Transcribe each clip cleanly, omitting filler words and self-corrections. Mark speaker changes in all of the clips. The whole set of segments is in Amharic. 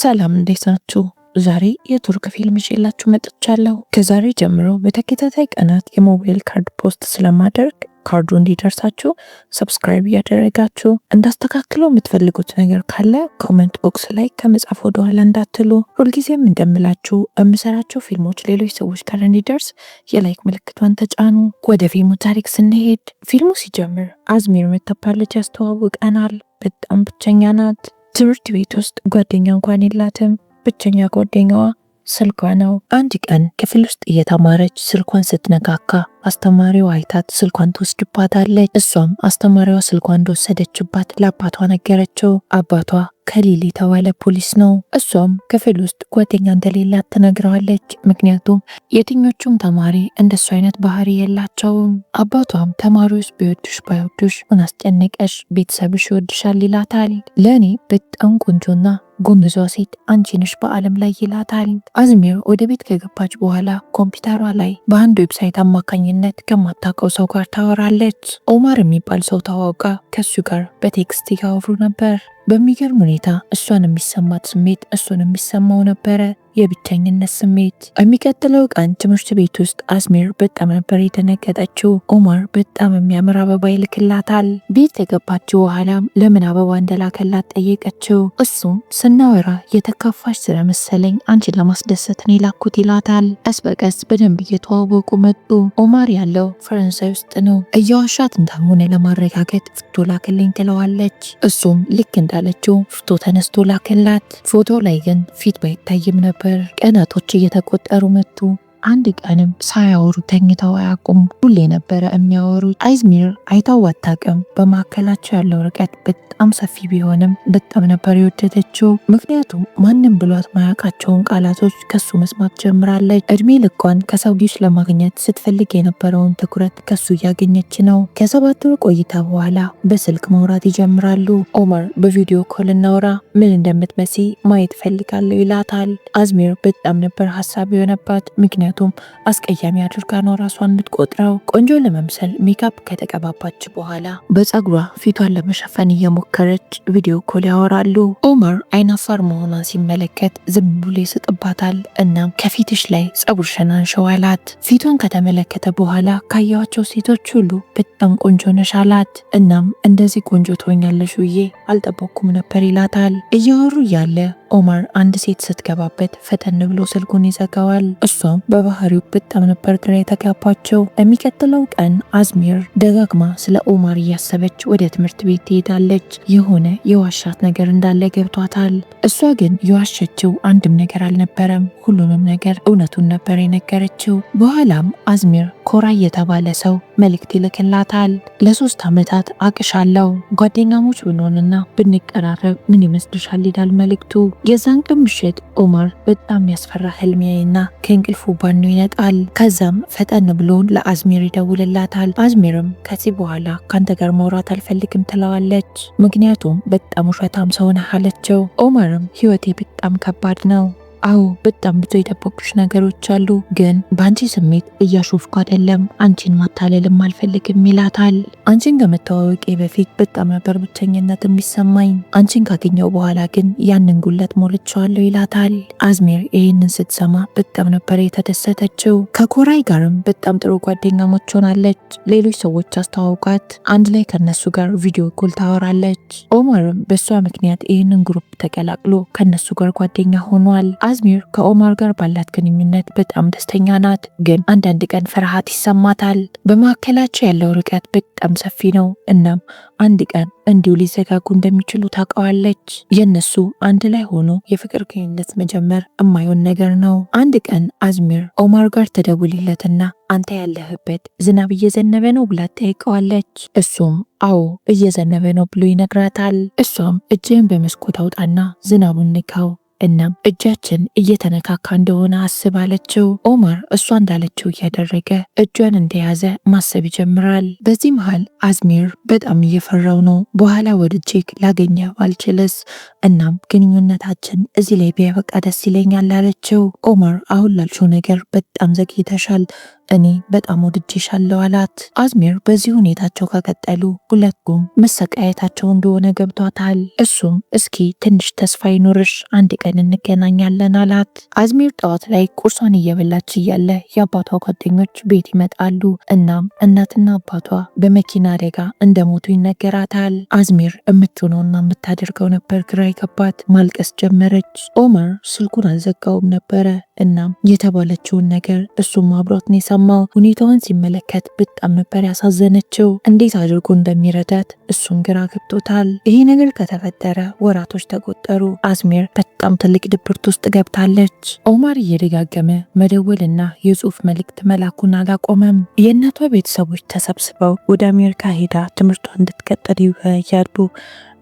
Speaker 1: ሰላም እንዴት ናችሁ? ዛሬ የቱርክ ፊልም ይዤላችሁ መጥቻለሁ። ከዛሬ ጀምሮ በተከታታይ ቀናት የሞባይል ካርድ ፖስት ስለማደርግ ካርዱ እንዲደርሳችሁ ሰብስክራይብ እያደረጋችሁ እንዳስተካክለው የምትፈልጉት ነገር ካለ ኮሜንት ቦክስ ላይ ከመጻፍ ወደኋላ እንዳትሉ። ሁልጊዜም እንደምላችሁ የምሰራቸው ፊልሞች ሌሎች ሰዎች ጋር እንዲደርስ የላይክ ምልክቷን ተጫኑ። ወደ ፊልሙ ታሪክ ስንሄድ ፊልሙ ሲጀምር አዝሚር የምትባል ልጅ ያስተዋውቀናል። በጣም ብቸኛ ናት። ትምህርት ቤት ውስጥ ጓደኛ እንኳን የላትም። ብቸኛ ጓደኛዋ ስልኳ ነው። አንድ ቀን ክፍል ውስጥ እየተማረች ስልኳን ስትነካካ አስተማሪዋ አይታት ስልኳን ትወስድባታለች። እሷም አስተማሪዋ ስልኳን እንደወሰደችባት ለአባቷ ነገረችው። አባቷ ከሊል የተባለ ፖሊስ ነው። እሷም ክፍል ውስጥ ጓደኛ እንደሌላት ትነግረዋለች። ምክንያቱም የትኞቹም ተማሪ እንደሱ አይነት ባህሪ የላቸውም። አባቷም ተማሪዎች ቢወዱሽ ባይወዱሽ ምን አስጨነቀሽ፣ ቤተሰብሽ ይወድሻል ይላታል። ለእኔ በጣም ቆንጆና ጎምዟ ሴት አንቺ ነሽ በዓለም ላይ ይላታል። አዝሚር ወደ ቤት ከገባች በኋላ ኮምፒውተሯ ላይ በአንድ ዌብሳይት አማካኝነት ከማታውቀው ሰው ጋር ታወራለች። ኦማር የሚባል ሰው ታዋውቃ ከሱ ጋር በቴክስት ያወሩ ነበር። በሚገርም ሁኔታ እሷን የሚሰማት ስሜት እሱን የሚሰማው ነበረ፣ የብቸኝነት ስሜት። የሚቀጥለው ቀን ትምህርት ቤት ውስጥ አዝሚር በጣም ነበር የተነገጠችው። ኦማር በጣም የሚያምር አበባ ይልክላታል። ቤት ከገባችው በኋላም ለምን አበባ እንደላከላት ጠየቀችው። እሱም ስናወራ የተካፋሽ ስለመሰለኝ አንቺን ለማስደሰት ነው የላኩት ይላታል። ቀስ በቀስ በደንብ እየተዋወቁ መጡ። ኦማር ያለው ፈረንሳይ ውስጥ ነው። እየዋሻት እንዳልሆነ ለማረጋገጥ ፎቶ ላክልኝ ትለዋለች። እሱም ልክ እንዳለችው ፎቶ ተነስቶ ላከላት። ፎቶ ላይ ግን ፊት ባይታይም ነበር። ቀናቶች እየተቆጠሩ መጡ። አንድ ቀንም ሳያወሩ ተኝተው አያውቁም። ሁሌ ነበረ የሚያወሩት። አዝሚር አይታው አታውቅም። በመካከላቸው ያለው ርቀት በጣም ሰፊ ቢሆንም በጣም ነበር የወደደችው። ምክንያቱም ማንም ብሏት ማያውቃቸውን ቃላቶች ከሱ መስማት ጀምራለች። እድሜ ልኳን ከሰው ልጅ ለማግኘት ስትፈልግ የነበረውን ትኩረት ከሱ እያገኘች ነው። ከ7 ወር ቆይታ በኋላ በስልክ ማውራት ይጀምራሉ። ኦማር በቪዲዮ ኮል እናውራ፣ ምን እንደምትመሲ ማየት ፈልጋለሁ ይላታል። አዝሚር በጣም ነበር ሀሳብ የሆነባት። ምክንያቱም አስቀያሚ አድርጋ ነው ራሷን የምትቆጥረው። ቆንጆ ለመምሰል ሜካፕ ከተቀባባች በኋላ በፀጉሯ ፊቷን ለመሸፈን እየሞከረች ቪዲዮ ኮል ያወራሉ። ኦማር አይናፋር መሆኗን ሲመለከት ዝም ብሎ ይስጥባታል። እናም ከፊትሽ ላይ ፀጉርሽን አንሺው አላት። ፊቷን ከተመለከተ በኋላ ካየኋቸው ሴቶች ሁሉ በጣም ቆንጆ ነሽ አላት። እናም እንደዚህ ቆንጆ ትሆኛለሽ ብዬ አልጠበኩም ነበር ይላታል። እያወሩ እያለ ኦማር አንድ ሴት ስትገባበት ፈተን ብሎ ስልኩን ይዘጋዋል። እሷም በባህሪው በጣም ነበር ግራ የተጋባቸው። የሚቀጥለው ቀን አዝሚር ደጋግማ ስለ ኦማር እያሰበች ወደ ትምህርት ቤት ትሄዳለች። የሆነ የዋሻት ነገር እንዳለ ገብቷታል። እሷ ግን የዋሸችው አንድም ነገር አልነበረም። ሁሉንም ነገር እውነቱን ነበር የነገረችው። በኋላም አዝሚር ኮራ የተባለ ሰው መልእክት ይልክላታል። ለ3 ዓመታት አቅሻለሁ፣ ጓደኛሞች ብንሆንና ብንቀራረብ ምን ይመስልሻል ይላል መልእክቱ። የዛን ቀን ምሽት ኦማር በጣም ያስፈራ ህልም ያይና ከእንቅልፉ ባኑ ይነቃል። ከዛም ፈጠን ብሎ ለአዝሚር ይደውልላታል። አዝሚርም ከዚህ በኋላ ካንተ ጋር ማውራት አልፈልግም ትለዋለች። ምክንያቱም በጣም ውሸታም ሰው ነህ አለችው። ኦማርም ህይወቴ በጣም ከባድ ነው፣ አዎ በጣም ብዙ የደበቁሽ ነገሮች አሉ፣ ግን በአንቺ ስሜት እያሾፍኩ አይደለም፣ አንቺን ማታለልም አልፈልግም ይላታል። አንቺን ከመተዋወቄ በፊት በጣም ነበር ብቸኝነት የሚሰማኝ፣ አንቺን ካገኘው በኋላ ግን ያንን ጉለት ሞልቼዋለሁ ይላታል። አዝሚር ይህንን ስትሰማ በጣም ነበር የተደሰተችው። ከኮራይ ጋርም በጣም ጥሩ ጓደኛሞች ሆናለች። ሌሎች ሰዎች አስተዋውቃት አንድ ላይ ከነሱ ጋር ቪዲዮ ኮል ታወራለች። ኦማርም በእሷ ምክንያት ይህንን ግሩፕ ተቀላቅሎ ከነሱ ጋር ጓደኛ ሆኗል። አዝሚር ከኦማር ጋር ባላት ግንኙነት በጣም ደስተኛ ናት፣ ግን አንዳንድ ቀን ፍርሃት ይሰማታል። በመካከላቸው ያለው ርቀት በጣም ሰፊ ነው። እናም አንድ ቀን እንዲሁ ሊዘጋጉ እንደሚችሉ ታውቀዋለች። የነሱ አንድ ላይ ሆኖ የፍቅር ግንኙነት መጀመር የማይሆን ነገር ነው። አንድ ቀን አዝሚር ኦማር ጋር ተደውልለትና አንተ ያለህበት ዝናብ እየዘነበ ነው ብላ ጠይቀዋለች። እሱም አዎ እየዘነበ ነው ብሎ ይነግራታል። እሷም እጅህን በመስኮት አውጣና ዝናቡን ንካው፣ እናም እጃችን እየተነካካ እንደሆነ አስባለችው። ኦማር እሷ እንዳለችው እያደረገ እጇን እንደያዘ ማሰብ ይጀምራል። በዚህ መሃል አዝሚር በጣም እየፈራው ነው። በኋላ ወድጄክ ላገኘ ባልችልስ፣ እናም ግንኙነታችን እዚህ ላይ ቢያበቃ ደስ ይለኛል አለችው። ኦማር አሁን ላልሽው ነገር በጣም ዘግይተሻል፣ እኔ በጣም ወድጄሻለሁ አላት። አዝሚር በዚህ ሁኔታቸው ከቀጠሉ ሁለቱም መሰቃየታቸው እንደሆነ ገብቷታል። እሱም እስኪ ትንሽ ተስፋ ይኖርሽ፣ አንድ ቀን አብረን እንገናኛለን አላት። አዝሚር ጠዋት ላይ ቁርሷን እየበላች እያለ የአባቷ ጓደኞች ቤት ይመጣሉ። እናም እናትና አባቷ በመኪና አደጋ እንደሞቱ ይነገራታል። አዝሚር የምትሆነውና የምታደርገው ነበር ግራ የገባት። ማልቀስ ጀመረች። ኦመር ስልኩን አልዘጋውም ነበረ። እናም የተባለችውን ነገር እሱም አብሯት ነው የሰማው። ሁኔታዋን ሲመለከት በጣም ነበር ያሳዘነችው። እንዴት አድርጎ እንደሚረዳት እሱም ግራ ገብቶታል። ይሄ ነገር ከተፈጠረ ወራቶች ተቆጠሩ። አዝሚር በጣም ትልቅ ድብርት ውስጥ ገብታለች። ኦማር እየደጋገመ መደወልና የጽሁፍ መልእክት መላኩን አላቆመም። የእናቷ ቤተሰቦች ተሰብስበው ወደ አሜሪካ ሄዳ ትምህርቷ እንድትቀጥል ይወያያሉ።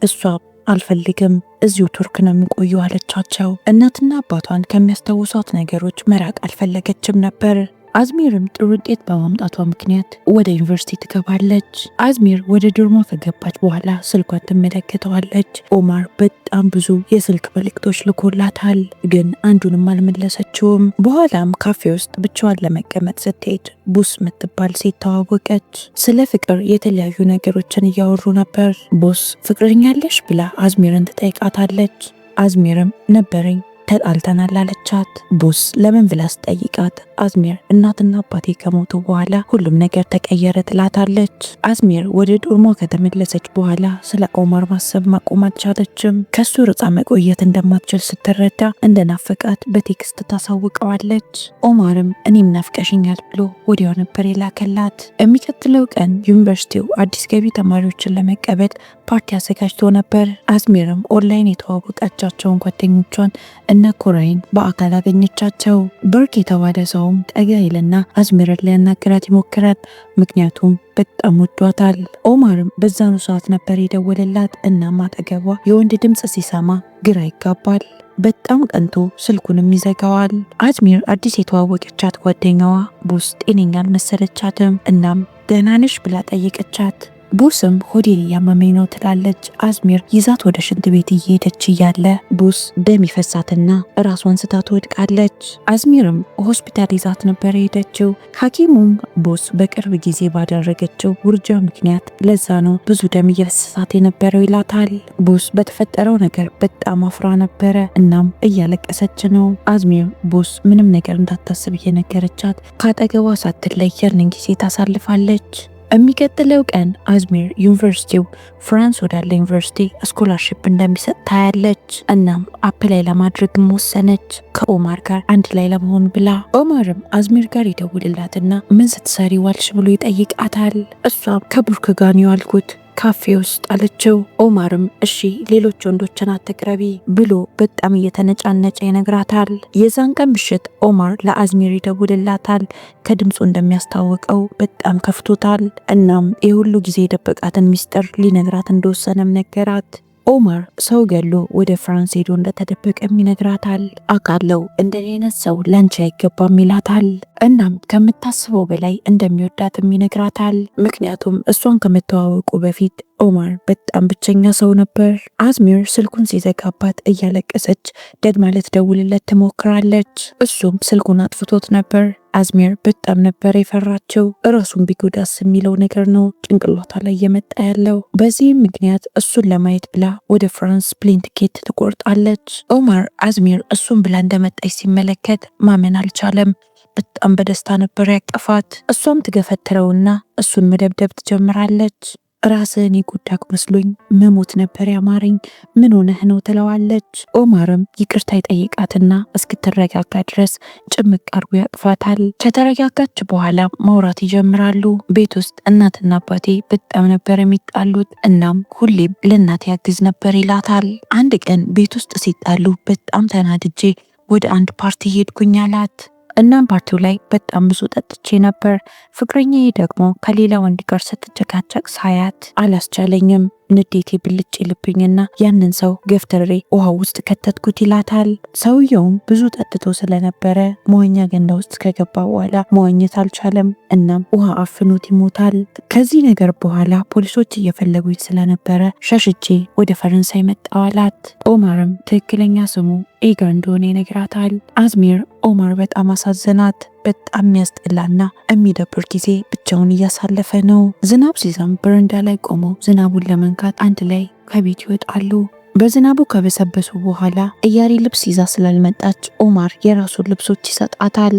Speaker 1: እሷ አልፈልግም፣ እዚሁ ቱርክ ነው የሚቆየው አለቻቸው። እናትና አባቷን ከሚያስታውሷት ነገሮች መራቅ አልፈለገችም ነበር። አዝሚርም ጥሩ ውጤት በማምጣቷ ምክንያት ወደ ዩኒቨርሲቲ ትገባለች። አዝሚር ወደ ዶርሟ ከገባች በኋላ ስልኳን ትመለከተዋለች። ኦማር በጣም ብዙ የስልክ መልእክቶች ልኮላታል፣ ግን አንዱንም አልመለሰችውም። በኋላም ካፌ ውስጥ ብቻዋን ለመቀመጥ ስትሄድ ቡስ የምትባል ሴት ተዋወቀች። ስለ ፍቅር የተለያዩ ነገሮችን እያወሩ ነበር። ቡስ ፍቅረኛለሽ ብላ አዝሚርን ትጠይቃታለች። አዝሚርም ነበረኝ ተጣልተናል አለቻት። ቡስ ለምን ብላ ስጠይቃት አዝሚር እናትና አባቴ ከሞቱ በኋላ ሁሉም ነገር ተቀየረ ትላታለች። አዝሚር ወደ ዶርሟ ከተመለሰች በኋላ ስለ ኦማር ማሰብ ማቆም አልቻለችም። ከሱ ርቃ መቆየት እንደማትችል ስትረዳ እንደናፈቃት በቴክስት ታሳውቀዋለች። ኦማርም እኔም ናፍቀሽኛል ብሎ ወዲያው ነበር የላከላት። የሚቀጥለው ቀን ዩኒቨርሲቲው አዲስ ገቢ ተማሪዎችን ለመቀበል ፓርቲ አዘጋጅቶ ነበር። አዝሚርም ኦንላይን የተዋወቃቻቸውን ጓደኞቿን እነ ኮራይን በአካል አገኘቻቸው። በርክ የተባለ ሰውም ጠጋ ይልና አዝሚርን ሊያናግራት ይሞክራል። ምክንያቱም በጣም ወዷታል። ኦማርም በዛኑ ሰዓት ነበር የደወለላት። እናም አጠገቧ የወንድ ድምፅ ሲሰማ ግራ ይጋባል። በጣም ቀንቶ ስልኩንም ይዘጋዋል። አዝሚር አዲስ የተዋወቀቻት ጓደኛዋ ቡስ ጤነኛ አልመሰለቻትም። እናም ደህና ነሽ ብላ ጠየቀቻት። ቡስም ሆዴን እያመመኝ ነው ትላለች። አዝሚር ይዛት ወደ ሽንት ቤት እየሄደች እያለ ቡስ ደም ይፈሳትና ራሷን ስታ ትወድቃለች። አዝሚርም ሆስፒታል ይዛት ነበር የሄደችው። ሐኪሙም ቡስ በቅርብ ጊዜ ባደረገችው ውርጃ ምክንያት ለዛ ነው ብዙ ደም እየፈሰሳት የነበረው ይላታል። ቡስ በተፈጠረው ነገር በጣም አፍራ ነበረ። እናም እያለቀሰች ነው። አዝሚር ቡስ ምንም ነገር እንዳታስብ እየነገረቻት ከአጠገቧ ሳትለይ ያንን ጊዜ ታሳልፋለች። የሚቀጥለው ቀን አዝሚር ዩኒቨርሲቲው ፍራንስ ወዳለ ዩኒቨርሲቲ ስኮላርሺፕ እንደሚሰጥ ታያለች። እናም አፕላይ ለማድረግ ወሰነች ከኦማር ጋር አንድ ላይ ለመሆን ብላ። ኦማርም አዝሚር ጋር ይደውልላትና ምን ስትሰሪ ዋልሽ ብሎ ይጠይቃታል። እሷም ከቡርክ ጋር ነው ያልኩት ካፌ ውስጥ አለችው። ኦማርም እሺ ሌሎች ወንዶችን አትቅረቢ ብሎ በጣም እየተነጫነጨ ይነግራታል። የዛን ቀን ምሽት ኦማር ለአዝሚር ይደውልላታል። ከድምፁ እንደሚያስታውቀው በጣም ከፍቶታል። እናም የሁሉ ጊዜ የደበቃትን ሚስጥር ሊነግራት እንደወሰነም ነገራት። ኦማር ሰው ገሎ ወደ ፍራንስ ሄዶ እንደተደበቀም ይነግራታል። አውቃለሁ እንደኔ አይነት ሰው ላንቺ አይገባም ይላታል። እናም ከምታስበው በላይ እንደሚወዳትም ይነግራታል። ምክንያቱም እሷን ከመተዋወቁ በፊት ኦማር በጣም ብቸኛ ሰው ነበር። አዝሚር ስልኩን ሲዘጋባት እያለቀሰች ደግማ ልትደውልለት ትሞክራለች። እሱም ስልኩን አጥፍቶት ነበር። አዝሚር በጣም ነበር የፈራቸው። እራሱን ቢጎዳስ የሚለው ነገር ነው ጭንቅላቷ ላይ የመጣ ያለው። በዚህም ምክንያት እሱን ለማየት ብላ ወደ ፍራንስ ፕሌን ቲኬት ትቆርጣለች። ኦማር አዝሚር እሱን ብላ እንደመጣች ሲመለከት ማመን አልቻለም። በጣም በደስታ ነበር ያቀፋት። እሷም ትገፈትረውና እሱን መደብደብ ትጀምራለች። ራስህን የጎዳክ መስሎኝ መሞት ነበር ያማረኝ፣ ምን ሆነህ ነው ትለዋለች። ኦማርም ይቅርታ ይጠይቃትና እስክትረጋጋ ድረስ ጭምቅ አርጎ ያቅፋታል። ከተረጋጋች በኋላ ማውራት ይጀምራሉ። ቤት ውስጥ እናትና አባቴ በጣም ነበር የሚጣሉት። እናም ሁሌም ለእናቴ ያግዝ ነበር ይላታል። አንድ ቀን ቤት ውስጥ ሲጣሉ በጣም ተናድጄ ወደ አንድ ፓርቲ ሄድኩኝ አላት። እናም ፓርቲው ላይ በጣም ብዙ ጠጥቼ ነበር። ፍቅረኛዬ ደግሞ ከሌላ ወንድ ጋር ስትጨቃጨቅ ሳያት አላስቻለኝም። ንዴቴ ብልጭ ይልብኝና ያንን ሰው ገፍትሬ ውሃ ውስጥ ከተትኩት ይላታል። ሰውየውም ብዙ ጠጥቶ ስለነበረ መዋኛ ገንዳ ውስጥ ከገባ በኋላ መዋኘት አልቻለም። እናም ውሃ አፍኖት ይሞታል። ከዚህ ነገር በኋላ ፖሊሶች እየፈለጉኝ ስለነበረ ሸሽቼ ወደ ፈረንሳይ መጣሁ አላት። ኦማርም ትክክለኛ ስሙ ኤገር እንደሆነ ይነግራታል። አዝሚር ኦማር በጣም አሳዘናት። በጣም የሚያስጠላና የሚደብር ጊዜ ብቻውን እያሳለፈ ነው። ዝናብ ሲዘንብ በረንዳ ላይ ቆመው ዝናቡን ለመንካት አንድ ላይ ከቤት ይወጣሉ። በዝናቡ ከበሰበሱ በኋላ እያሪ ልብስ ይዛ ስላልመጣች ኦማር የራሱን ልብሶች ይሰጣታል።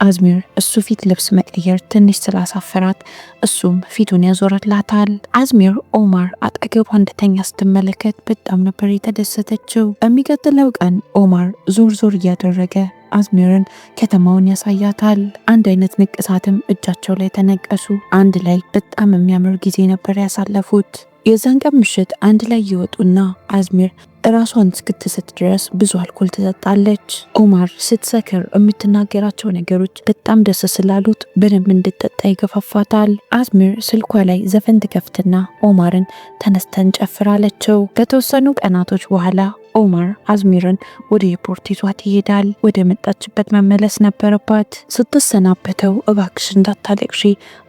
Speaker 1: አዝሚር እሱ ፊት ልብስ መቀየር ትንሽ ስላሳፈራት እሱም ፊቱን ያዞረላታል። አዝሚር ኦማር አጠገቧ እንደተኛ ስትመለከት በጣም ነበር የተደሰተችው። በሚቀጥለው ቀን ኦማር ዞር ዞር እያደረገ አዝሚርን ከተማውን ያሳያታል። አንድ አይነት ንቅሳትም እጃቸው ላይ ተነቀሱ። አንድ ላይ በጣም የሚያምር ጊዜ ነበር ያሳለፉት። የዛን ቀን ምሽት አንድ ላይ ይወጡና አዝሚር ራሷን እስክትስት ድረስ ብዙ አልኮል ትጠጣለች። ኦማር ስትሰክር የምትናገራቸው ነገሮች በጣም ደስ ስላሉት በደንብ እንድትጠጣ ይገፋፋታል። አዝሚር ስልኳ ላይ ዘፈን ትከፍትና ኦማርን ተነስተን ጨፍራለችው። ከተወሰኑ ቀናቶች በኋላ ኦማር አዝሚርን ወደ ኤርፖርት ይዟት ይሄዳል። ወደ መጣችበት መመለስ ነበረባት። ስትሰናበተው እባክሽ እንዳታለቅሺ፣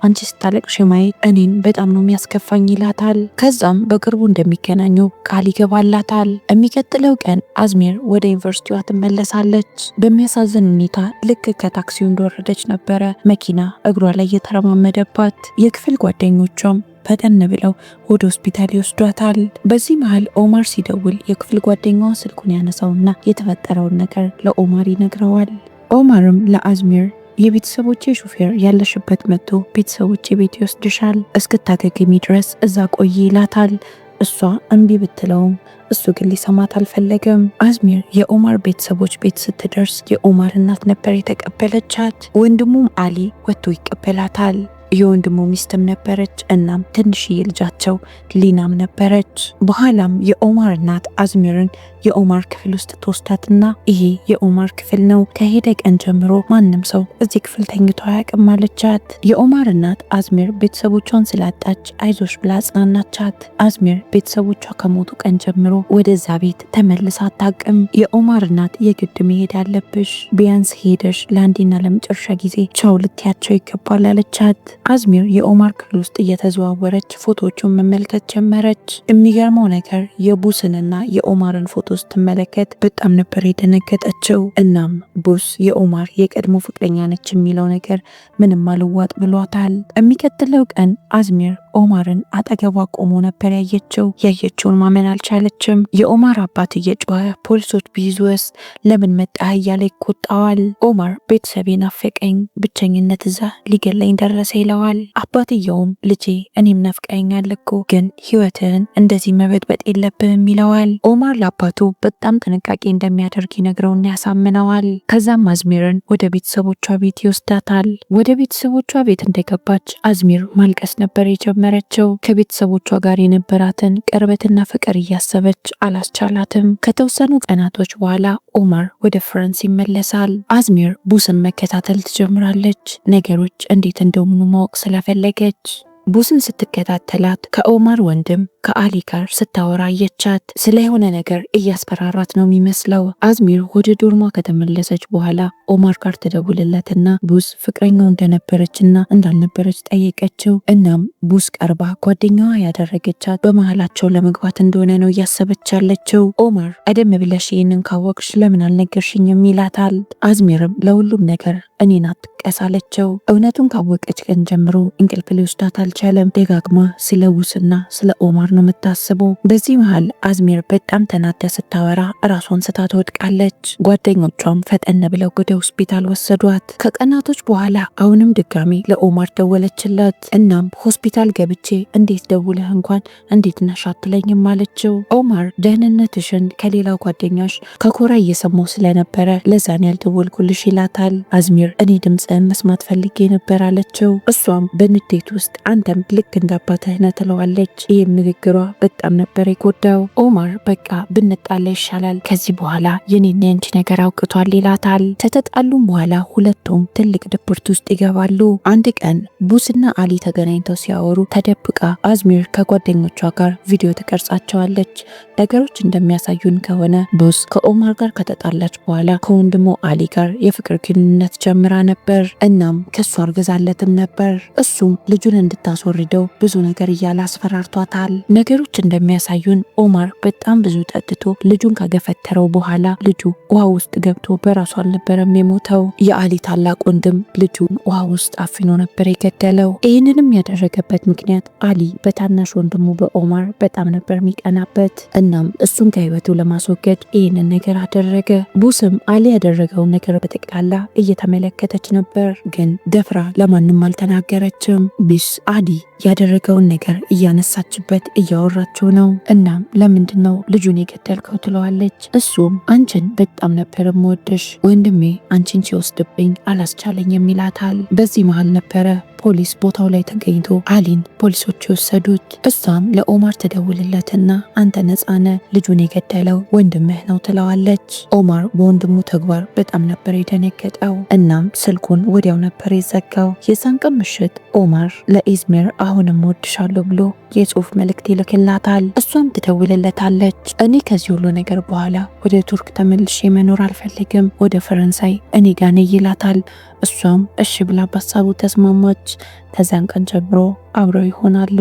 Speaker 1: አንቺ ስታለቅሺ ማየት እኔን በጣም ነው የሚያስከፋኝ ይላታል። ከዛም በቅርቡ እንደሚገናኙ ቃል ይገባላታል። የሚቀጥለው ቀን አዝሚር ወደ ዩኒቨርሲቲዋ ትመለሳለች። በሚያሳዝን ሁኔታ ልክ ከታክሲው እንደወረደች ነበረ መኪና እግሯ ላይ የተረማመደባት። የክፍል ጓደኞቿም ፈጠን ብለው ወደ ሆስፒታል ይወስዷታል። በዚህ መሃል ኦማር ሲደውል የክፍል ጓደኛዋ ስልኩን ያነሳውና የተፈጠረውን ነገር ለኦማር ይነግረዋል። ኦማርም ለአዝሚር የቤተሰቦቼ ሹፌር ያለሽበት መጥቶ ቤተሰቦቼ ቤት ይወስድሻል፣ እስክታገግሚ ድረስ እዛ ቆይ ይላታል። እሷ እምቢ ብትለውም እሱ ግን ሊሰማት አልፈለገም። አዝሚር የኦማር ቤተሰቦች ቤት ስትደርስ የኦማር እናት ነበር የተቀበለቻት። ወንድሙም አሊ ወጥቶ ይቀበላታል። የወንድሙ ሚስትም ነበረች። እናም ትንሽዬ ልጃቸው ሊናም ነበረች። በኋላም የኦማር እናት አዝሚርን የኦማር ክፍል ውስጥ ተወስዳትና ይሄ የኦማር ክፍል ነው፣ ከሄደ ቀን ጀምሮ ማንም ሰው እዚህ ክፍል ተኝቶ አያውቅም አለቻት። የኦማር እናት አዝሚር ቤተሰቦቿን ስላጣች አይዞሽ ብላ አጽናናቻት። አዝሚር ቤተሰቦቿ ከሞቱ ቀን ጀምሮ ወደዛ ቤት ተመልሳ አታውቅም። የኦማር እናት የግድ መሄድ አለብሽ፣ ቢያንስ ሄደሽ ለአንዴና ለመጨረሻ ጊዜ ቻው ልትያቸው ይገባል አለቻት። አዝሚር የኦማር ክፍል ውስጥ እየተዘዋወረች ፎቶዎቹን መመልከት ጀመረች። የሚገርመው ነገር የቡስንና የኦማርን ፎቶ ስትመለከት በጣም ነበር የደነገጠችው። እናም ቡስ የኦማር የቀድሞ ፍቅረኛ ነች የሚለው ነገር ምንም አልዋጥ ብሏታል። የሚቀጥለው ቀን አዝሚር ኦማርን አጠገቧ ቆሞ ነበር ያየችው። ያየችውን ማመን አልቻለችም። የኦማር አባት እየጮኸ ፖሊሶች ቢይዙስ ለምን መጣህ እያለ ይቆጣዋል። ኦማር ቤተሰቤን አፈቀኝ፣ ብቸኝነት እዛ ሊገለኝ ደረሰ ይለዋል። አባትየውም ልጄ እኔም ናፍቀኸኛል እኮ ግን ህይወትህን እንደዚህ መበጥበጥ የለብህም ይለዋል። ኦማር ለአባቱ በጣም ጥንቃቄ እንደሚያደርግ ይነግረውና ያሳምነዋል። ከዛም አዝሚርን ወደ ቤተሰቦቿ ቤት ይወስዳታል። ወደ ቤተሰቦቿ ቤት እንደገባች አዝሚር ማልቀስ ነበር የጀመረችው። ከቤተሰቦቿ ጋር የነበራትን ቅርበትና ፍቅር እያሰበች አላስቻላትም። ከተወሰኑ ቀናቶች በኋላ ኦማር ወደ ፍራንስ ይመለሳል። አዝሚር ቡስን መከታተል ትጀምራለች። ነገሮች እንዴት እንደሆኑ ማወቅ ስለፈለገች ቡስን ስትከታተላት ከኦማር ወንድም ከአሊ ጋር ስታወራ አየቻት። ስለሆነ ነገር እያስፈራራት ነው የሚመስለው። አዝሚር ወደ ዶርሟ ከተመለሰች በኋላ ኦማር ጋር ትደውልለትና ቡስ ፍቅረኛው እንደነበረችና እንዳልነበረች ጠየቀችው። እናም ቡስ ቀርባ ጓደኛዋ ያደረገቻት በመሃላቸው ለመግባት እንደሆነ ነው እያሰበች ያለችው። ኦማር ቀደም ብለሽ ይህንን ካወቅሽ ለምን አልነገርሽኝም ይላታል። አዝሚርም ለሁሉም ነገር እኔን አትቀሳለችው። እውነቱን ካወቀች ቀን ጀምሮ እንቅልፍ ሊወስዳት አልቻለም። ደጋግማ ስለ ቡስና ስለ ኦማር ነው የምታስበው። በዚህ መሃል አዝሚር በጣም ተናዳ ስታወራ ራሷን ስታ ትወድቃለች። ጓደኞቿም ፈጠን ብለው ወደ ሆስፒታል ወሰዷት። ከቀናቶች በኋላ አሁንም ድጋሚ ለኦማር ደወለችለት። እናም ሆስፒታል ገብቼ እንዴት ደውለህ እንኳን እንዴት ነሽ አትለኝም አለችው። ኦማር ደህንነትሽን ከሌላው ጓደኛሽ ከኮራ እየሰማው ስለነበረ ለዛን ያልደወልኩልሽ ይላታል። አዝሚር እኔ ድምፅህን መስማት ፈልጌ ነበር አለችው። እሷም በንዴት ውስጥ አንተም ልክ እንዳባትህ ነህ ትለዋለች። ይህም ንግግሯ በጣም ነበር የጎዳው። ኦማር በቃ ብንጣላ ይሻላል፣ ከዚህ በኋላ የኔና የአንቺ ነገር አውቅቷል ይላታል። ከተጣሉም በኋላ ሁለቱም ትልቅ ድብርት ውስጥ ይገባሉ። አንድ ቀን ቡስና አሊ ተገናኝተው ሲያወሩ ተደብቃ አዝሚር ከጓደኞቿ ጋር ቪዲዮ ትቀርጻቸዋለች። ነገሮች እንደሚያሳዩን ከሆነ ቡስ ከኦማር ጋር ከተጣላች በኋላ ከወንድሙ አሊ ጋር የፍቅር ግንኙነት ጀምራ ነበር። እናም ከሱ አርግዛለትም ነበር። እሱም ልጁን እንድታስወርደው ብዙ ነገር እያለ አስፈራርቷታል። ነገሮች እንደሚያሳዩን ኦማር በጣም ብዙ ጠጥቶ ልጁን ካገፈተረው በኋላ ልጁ ውሃ ውስጥ ገብቶ በራሱ አልነበረም የሞተው። የአሊ ታላቅ ወንድም ልጁን ውሃ ውስጥ አፍኖ ነበር የገደለው። ይህንንም ያደረገበት ምክንያት አሊ በታናሽ ወንድሙ በኦማር በጣም ነበር የሚቀናበት። እናም እሱን ከህይወቱ ለማስወገድ ይህንን ነገር አደረገ። ቡስም አሊ ያደረገውን ነገር በጠቅላላ እየተመለከተች ነበር፣ ግን ደፍራ ለማንም አልተናገረችም። ቢስ አሊ ያደረገውን ነገር እያነሳችበት እያወራችው ነው። እናም ለምንድን ነው ልጁን የገደልከው ትለዋለች። እሱም አንቺን በጣም ነበር የምወድሽ፣ ወንድሜ አንቺን ሲወስድብኝ አላስቻለኝም ይላታል። በዚህ መሃል ነበረ ፖሊስ ቦታው ላይ ተገኝቶ አሊን ፖሊሶች የወሰዱት። እሷም ለኦማር ተደውልለትና አንተ ነፃነ፣ ልጁን የገደለው ወንድምህ ነው ትለዋለች። ኦማር በወንድሙ ተግባር በጣም ነበር የደነገጠው። እናም ስልኩን ወዲያው ነበር የዘጋው። የዛን ቀን ምሽት ኦማር ለኢዝሜር አሁንም ወድሻለሁ ብሎ የጽሁፍ መልእክት ይልክላታል። እሷም ትደውልለታለች። እኔ ከዚህ ሁሉ ነገር በኋላ ወደ ቱርክ ተመልሼ መኖር አልፈልግም፣ ወደ ፈረንሳይ እኔ ጋር ነይ ይላታል። እሷም እሺ ብላ በሀሳቡ ተስማማች። ከዚያን ቀን ጀምሮ አብረው ይሆናሉ።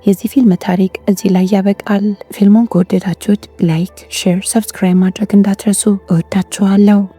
Speaker 1: የዚህ ፊልም ታሪክ እዚህ ላይ ያበቃል። ፊልሙን ከወደዳችሁት ላይክ፣ ሼር፣ ሰብስክራይብ ማድረግ እንዳትረሱ። እወዳችኋለሁ።